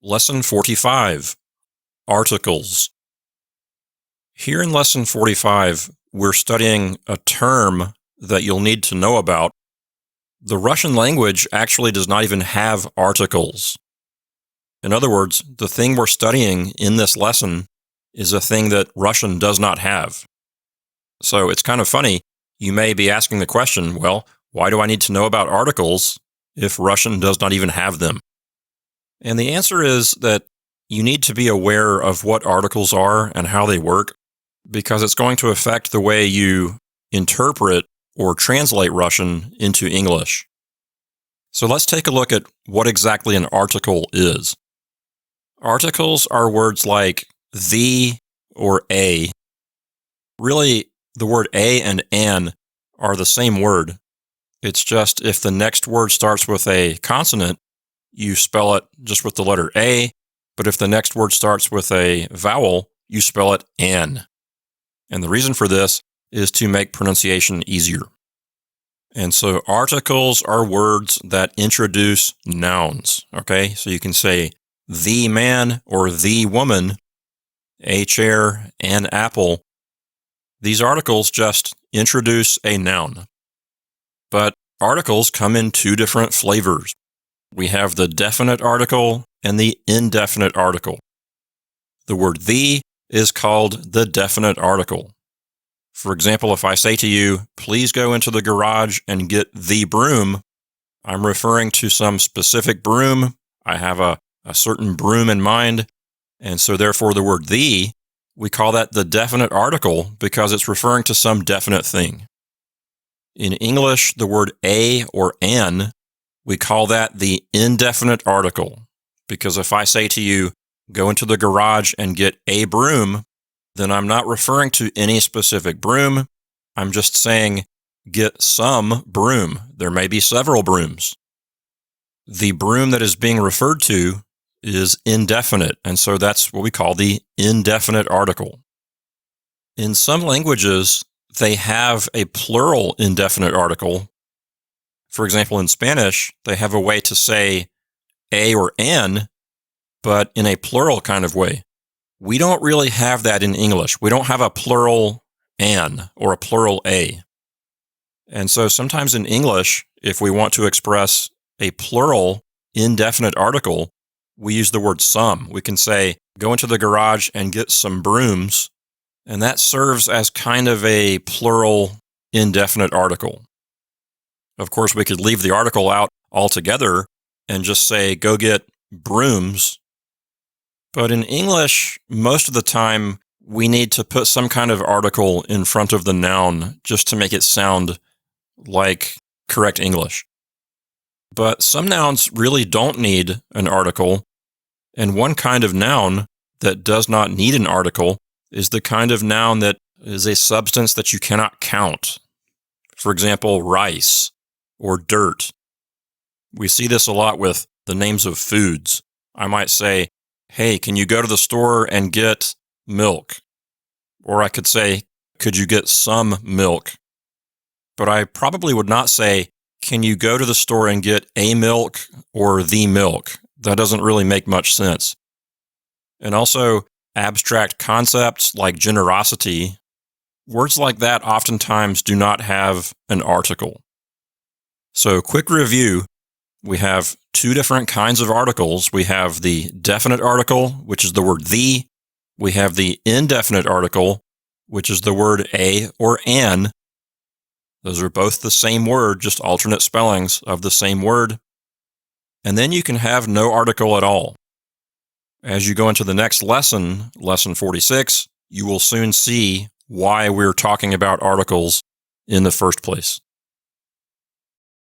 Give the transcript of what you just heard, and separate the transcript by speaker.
Speaker 1: Lesson 45, Articles. Here in Lesson 45, we're studying a term that you'll need to know about. The Russian language actually does not even have articles. In other words, the thing we're studying in this lesson is a thing that Russian does not have. So it's kind of funny. You may be asking the question, well, why do I need to know about articles if Russian does not even have them? And the answer is that you need to be aware of what articles are and how they work, because it's going to affect the way you interpret or translate Russian into English. So let's take a look at what exactly an article is. Articles are words like the or a. Really, the word a and an are the same word. It's just if the next word starts with a consonant, you spell it just with the letter A, but if the next word starts with a vowel, you spell it an. And the reason for this is to make pronunciation easier. And so articles are words that introduce nouns, okay? So you can say the man or the woman, a chair, an apple. These articles just introduce a noun. But articles come in two different flavors. We have the definite article and the indefinite article. The word the is called the definite article. For example, if I say to you, please go into the garage and get the broom, I'm referring to some specific broom. I have a certain broom in mind. And so therefore the word the, we call that the definite article because it's referring to some definite thing. In English, the word a or an, we call that the indefinite article, because if I say to you, go into the garage and get a broom, then I'm not referring to any specific broom. I'm just saying, get some broom. There may be several brooms. The broom that is being referred to is indefinite, and so that's what we call the indefinite article. In some languages, they have a plural indefinite article. For example, in Spanish, they have a way to say a or an, but in a plural kind of way. We don't really have that in English. We don't have a plural an or a plural a. And so sometimes in English, if we want to express a plural indefinite article, we use the word some. We can say, go into the garage and get some brooms, and that serves as kind of a plural indefinite article. Of course, we could leave the article out altogether and just say, go get brooms. But in English, most of the time, we need to put some kind of article in front of the noun just to make it sound like correct English. But some nouns really don't need an article, and one kind of noun that does not need an article is the kind of noun that is a substance that you cannot count. For example, rice or dirt. We see this a lot with the names of foods. I might say, hey, can you go to the store and get milk? Or I could say, could you get some milk? But I probably would not say, can you go to the store and get a milk or the milk? That doesn't really make much sense. And also, abstract concepts like generosity, words like that oftentimes do not have an article. So, quick review. We have two different kinds of articles. We have the definite article, which is the word the. We have the indefinite article, which is the word a or an. Those are both the same word, just alternate spellings of the same word. And then you can have no article at all. As you go into the next lesson, lesson 46, you will soon see why we're talking about articles in the first place.